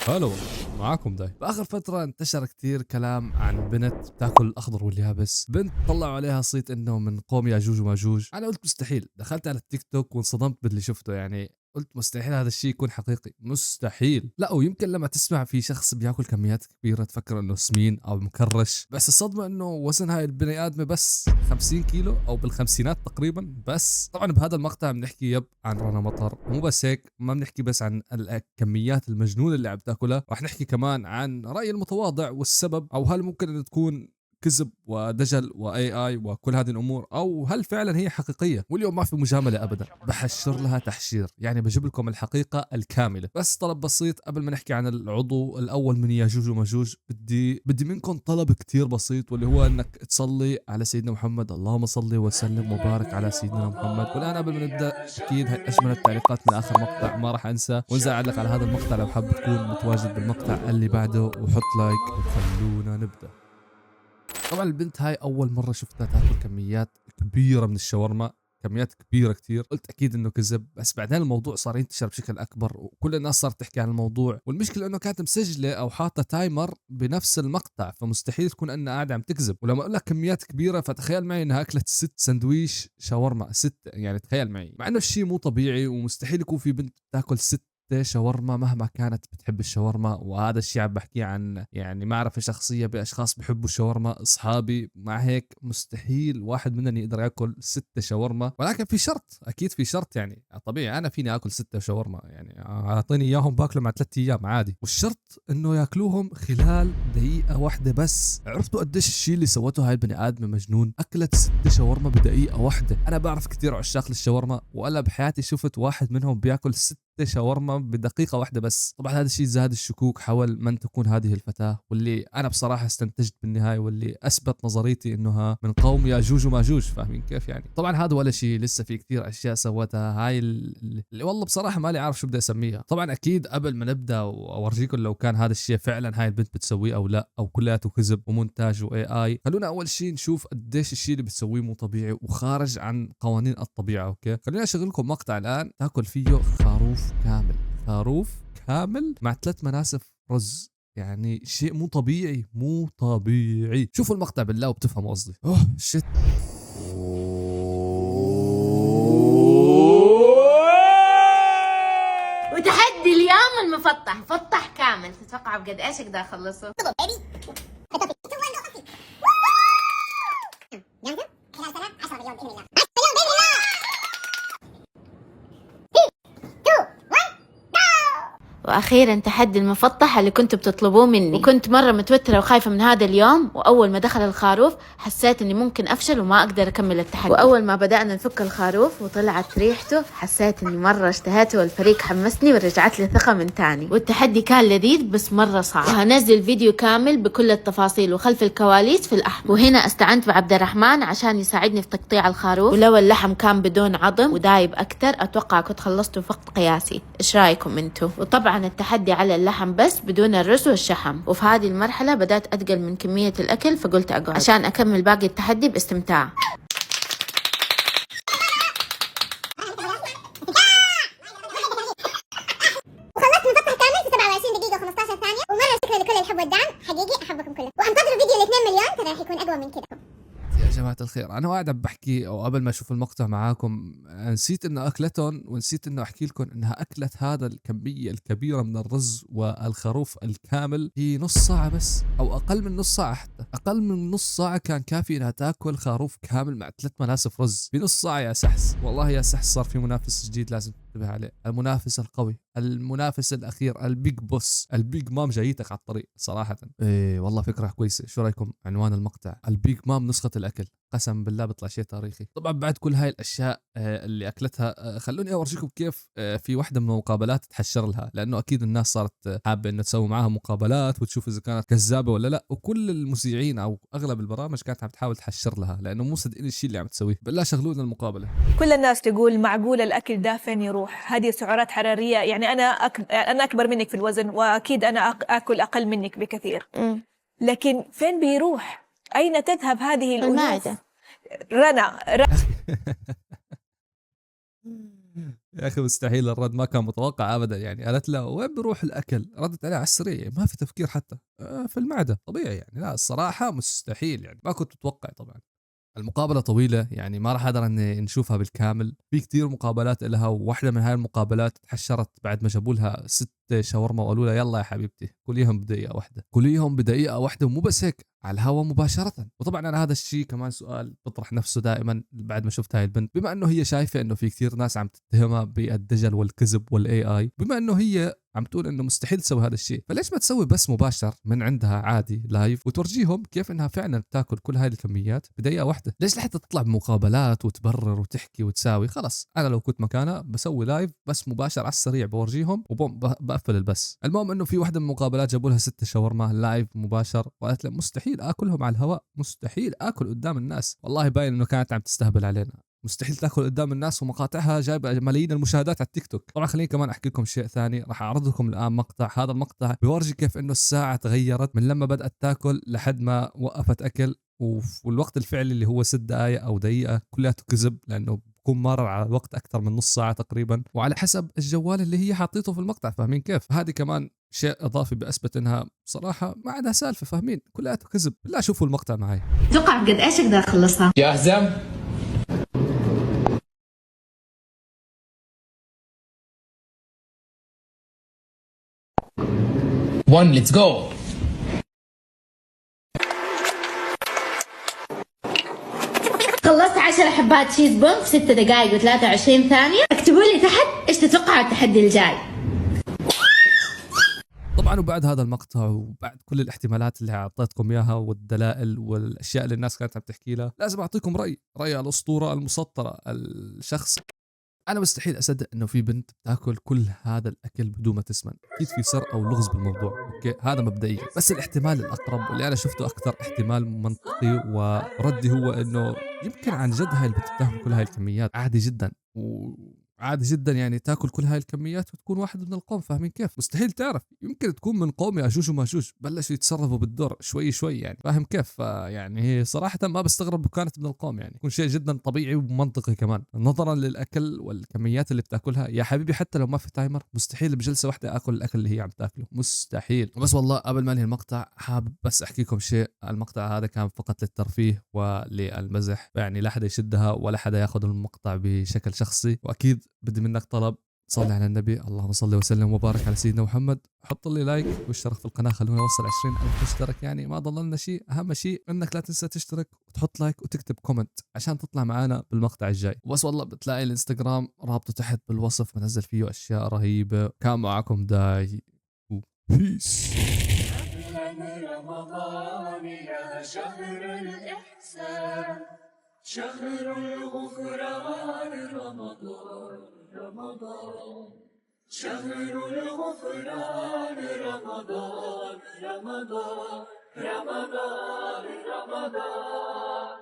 هلا والله. معاكم داي. بآخر فترة انتشر كتير كلام عن بنت بتاكل الأخضر واليابس، بنت طلعوا عليها صيت إنه من قوم ياجوج وماجوج. أنا قلت مستحيل، دخلت على التيك توك وانصدمت باللي شفته، يعني قلت مستحيل هذا الشيء يكون حقيقي، مستحيل. لا، ويمكن لما تسمع في شخص بياكل كميات كبيرة تفكر انه سمين او مكرش، بس الصدمة انه وزن هاي البني ادمة بس 50 كيلو او بالخمسينات تقريبا. بس طبعا بهذا المقطع بنحكي عن رنا مطر، ومو بس هيك، ما بنحكي بس عن الكميات المجنونة اللي عم تاكلها، رح نحكي كمان عن رأي المتواضع والسبب، او هل ممكن ان تكون كذب ودجل واي اي وكل هذه الامور، او هل فعلا هي حقيقيه. واليوم ما في مجامله ابدا، بحشر لها تحشير، يعني بجيب لكم الحقيقه الكامله. بس طلب بسيط قبل ما نحكي عن العضو الاول من ياجوج وماجوج، بدي منكم طلب كتير بسيط، واللي هو انك تصلي على سيدنا محمد. اللهم صل وسلم وبارك على سيدنا محمد. والان قبل ما نبدا، اكيد هاي اجمل التعليقات من اخر مقطع ما راح انسى، وانزل علق على هذا المقطع لو حاب تكون متواجد بالمقطع اللي بعده، وحط لايك وخلونا نبدا. طبعا البنت هاي اول مره شفتها تاكل كميات كبيره من الشاورما، كميات كبيره كتير. قلت اكيد انه كذب، بس بعدين الموضوع صار ينتشر بشكل اكبر وكل الناس صارت تحكي عن الموضوع. والمشكله انه كانت مسجله او حاطه تايمر بنفس المقطع، فمستحيل تكون انها قاعده عم تكذب. ولما اقول لك كميات كبيره، فتخيل معي انها اكلت 6 سندويش شاورما، 6 يعني، تخيل معي. مع انه الشيء مو طبيعي، ومستحيل يكون في بنت تاكل 6 شاورما مهما كانت بتحب الشاورما. وهذا الشيء عم بحكيه عن يعني معرفة شخصية بأشخاص بحبوا الشاورما، أصحابي. مع هيك مستحيل واحد منهم يقدر ياكل 6 شاورما. ولكن في شرط، أكيد في شرط، يعني طبيعي أنا فيني آكل 6 شاورما، يعني أعطيني إياهم باكله مع 3 أيام عادي. والشرط إنه ياكلوهم خلال دقيقة واحدة بس. عرفتوا قديش الشيء اللي سوته هاي البني آدمة مجنون؟ أكلت 6 شاورما بدقيقة واحدة. أنا بعرف كثير عشاق للشاورما، وأنا بحياتي شفت واحد منهم بياكل 6 شاورما بدقيقة واحدة بس. طبعا هذا الشيء زاد الشكوك حول من تكون هذه الفتاة، واللي أنا بصراحة استنتجت بالنهاية، واللي أثبت نظريتي إنها من قوم ياجوج وماجوج. فاهمين كيف يعني؟ طبعا هذا ولا شيء، لسه في كثير أشياء سوتها هاي اللي والله بصراحة مالي عارف شو بدي أسميها. طبعا أكيد قبل ما نبدأ وأورجيكم لو كان هذا الشيء فعلا هاي البنت بتسويه أو لا، أو كلياته كذب ومونتاج واي اي، خلونا أول شيء نشوف قديش الشيء اللي بتسويه مو طبيعي وخارج عن قوانين الطبيعة. أوكي، خليني أشغل لكم مقطع الآن تاكل فيه خروف كامل، خروف كامل مع 3 مناسف رز. يعني شيء مو طبيعي، مو طبيعي. شوفوا المقطع بالله وبتفهموا قصدي. اوه شت. وتحدي اليوم المفطح، مفطح كامل. تتوقع بقد ايش اقدر اخلصه؟ واخيرا تحدي المفطح اللي كنتوا بتطلبوه مني، وكنت مره متوتره وخايفه من هذا اليوم. واول ما دخل الخروف حسيت اني ممكن افشل وما اقدر اكمل التحدي. واول ما بدانا نفك الخروف وطلعت ريحته حسيت اني مره اشتهيته، والفريق حمسني ورجعت لي ثقه من تاني. والتحدي كان لذيذ بس مره صعب، وهنزل فيديو كامل بكل التفاصيل وخلف الكواليس في الاحمر. وهنا استعنت بعبد الرحمن عشان يساعدني في تقطيع الخروف. ولو اللحم كان بدون عظم ودايب اكثر اتوقع كنت خلصته فقط قياسي. ايش رايكم انتم؟ وطبعا التحدي على اللحم بس بدون الرز والشحم. وفي هذه المرحلة بدأت أتقل من كمية الأكل، فقلت أقعد عشان أكمل باقي التحدي باستمتاع. وخلصت مفتح كامل في 27 دقيقة و15 ثانية. ومرة شكرا لكل الحب والدعم، حقيقي أحبكم كلكم، وانتظروا فيديو ال 2 مليون، ترى راح يكون أقوى من كذا. يا جماعة الخير، أنا قاعد عم بحكي أو قبل ما أشوف المقطع معاكم نسيت إنه أكلتهم، ونسيت إنه أحكي لكم إنها أكلت هذا الكمية الكبيرة من الرز والخروف الكامل في نص ساعة بس، أو أقل من نص ساعة. حتى أقل من نص ساعة كان كافي إنها تاكل خروف كامل مع 3 مناسف رز في نص ساعة. يا سحس، والله يا سحس، صار في منافس جديد لازم تنتبه عليه، المنافس القوي، المنافس الأخير، البيج بوس، البيج مام جايتك على الطريق صراحة. إيه والله فكرة كويسة. شو رأيكم عنوان المقطع؟ البيج مام نسخة الأكل. قسم بالله بيطلع شيء تاريخي. طبعا بعد كل هاي الاشياء اللي اكلتها، خلوني اورجيكم كيف في واحدة من المقابلات تحشر لها، لانه اكيد الناس صارت حابه انه تسوي معاها مقابلات وتشوف اذا كانت كذابه ولا لا. وكل المذيعين او اغلب البرامج كانت عم تحاول تحشر لها، لانه مو صدقين الشيء اللي عم تسويه. بالله شغلونا المقابله. كل الناس تقول معقول الأكل ده فين يروح؟ هذه سعرات حرارية، يعني أنا أكبر منك في الوزن، وأكيد أنا أكل أقل منك بكثير. لكن فين بيروح؟ أين تذهب هذه الألوف؟ المعدة. رنا يا اخي مستحيل، الرد ما كان متوقع ابدا يعني. قالت له وين بروح الاكل؟ ردت عليه على السريع يعني ما في تفكير حتى. في المعده طبيعي يعني. لا الصراحه مستحيل يعني، ما كنت متوقع طبعا. المقابلة طويلة يعني ما راح اقدر اني نشوفها بالكامل. في كتير مقابلات لها، وواحدة من هاي المقابلات تحشرت بعد ما جابوا لها 6 شاورما وقالوا لها يلا يا حبيبتي كليهم بدقيقة واحدة، كليهم بدقيقة واحدة، ومو بس هيك على الهوا مباشرة. وطبعا انا هذا الشيء كمان سؤال بطرح نفسه دائما بعد ما شفت هاي البنت، بما انه هي شايفة انه في كتير ناس عم تتهمها بالدجل والكذب والاي اي، بما انه هي عم تقول انه مستحيل تسوي هذا الشيء، فليش ما تسوي بس مباشر من عندها عادي لايف وتورجيهم كيف انها فعلا بتاكل كل هاي الكميات بدقيقه واحده؟ ليش لحتى تطلع بمقابلات وتبرر وتحكي وتساوي؟ خلص انا لو كنت مكانها بسوي لايف بس مباشر على السريع بورجيهم وبوم بقفل البث. المهم انه في واحده من المقابلات جابوا لها 6 شاورما لايف مباشر، وقالت له مستحيل اكلهم على الهواء، مستحيل اكل قدام الناس. والله باين انه كانت عم تستهبل علينا. مستحيل تاكل قدام الناس، ومقاطعها جايبه ملايين المشاهدات على التيك توك. طبعا خليني كمان احكي لكم شيء ثاني، راح اعرض لكم الان مقطع. هذا المقطع بيورجي كيف انه الساعه تغيرت من لما بدات تاكل لحد ما وقفت اكل، والوقت الفعلي اللي هو 6 دقائق او دقيقه كلياته كذب، لانه بكون مر على وقت اكثر من نص ساعه تقريبا، وعلى حسب الجوال اللي هي حاطيته في المقطع. فاهمين كيف؟ هذه كمان شيء اضافي بأثبت انها بصراحه ما عندها سالفه. فاهمين؟ كلياته كذب. لا شوفوا المقطع معي. تتوقع قد ايش اقدر اخلصها؟ جاهزة؟ 1 let's go. خلصت 10 حبات تشيز بون في 6 دقائق و23 ثانية. اكتبوا لي تحت ايش تتوقعوا التحدي الجاي. طبعا وبعد هذا المقطع وبعد كل الاحتمالات اللي اعطيتكم اياها والدلائل والاشياء اللي الناس كانت عم تحكي لها، لازم اعطيكم راي الاسطوره المسطره، الشخص. انا مستحيل اصدق انه في بنت بتاكل كل هذا الاكل بدون ما تسمن. اكيد في سر او لغز بالموضوع، اوكي هذا مبدئيا. بس الاحتمال الاقرب واللي انا شفته اكثر احتمال منطقي وردي هو انه يمكن عن جد هاي البنت بتاكل كل هاي الكميات عادي جدا، وعادي جدا يعني تاكل كل هاي الكميات وتكون واحد من القوم. فاهمين كيف؟ مستحيل تعرف. يمكن تكون من قوم ياجوج وماجوج بلشوا يتصرفوا بالدور شوي شوي يعني. فاهم كيف؟ يعني هي صراحه ما بستغرب لو كانت من القوم يعني. يكون شيء جدا طبيعي ومنطقي كمان نظرا للاكل والكميات اللي بتاكلها. يا حبيبي حتى لو ما في تايمر مستحيل بجلسه واحده اكل الاكل اللي هي عم تاكله، مستحيل. بس والله قبل ما انهي المقطع حابب بس احكي لكم شيء. المقطع هذا كان فقط للترفيه وللمزح، يعني لا حدا يشدها ولا حدا ياخذ المقطع بشكل شخصي. واكيد بدي منك طلب، صلي على النبي، اللهم صل وسلم وبارك على سيدنا محمد. حط لي لايك واشترك في القناه، خلونا نوصل 20,000 مشترك يعني. ما ضلنا شيء، اهم شيء انك لا تنسى تشترك وتحط لايك وتكتب كومنت عشان تطلع معنا بالمقطع الجاي. وبس والله بتلاقي الانستغرام رابطه تحت بالوصف، بنزل فيه اشياء رهيبه. كان معكم داي وبيس. رمضان يا شهر الإحسان، شهر الغفران، رمضان رمضان، شهر الغفران، رمضان رمضان رمضان رمضان.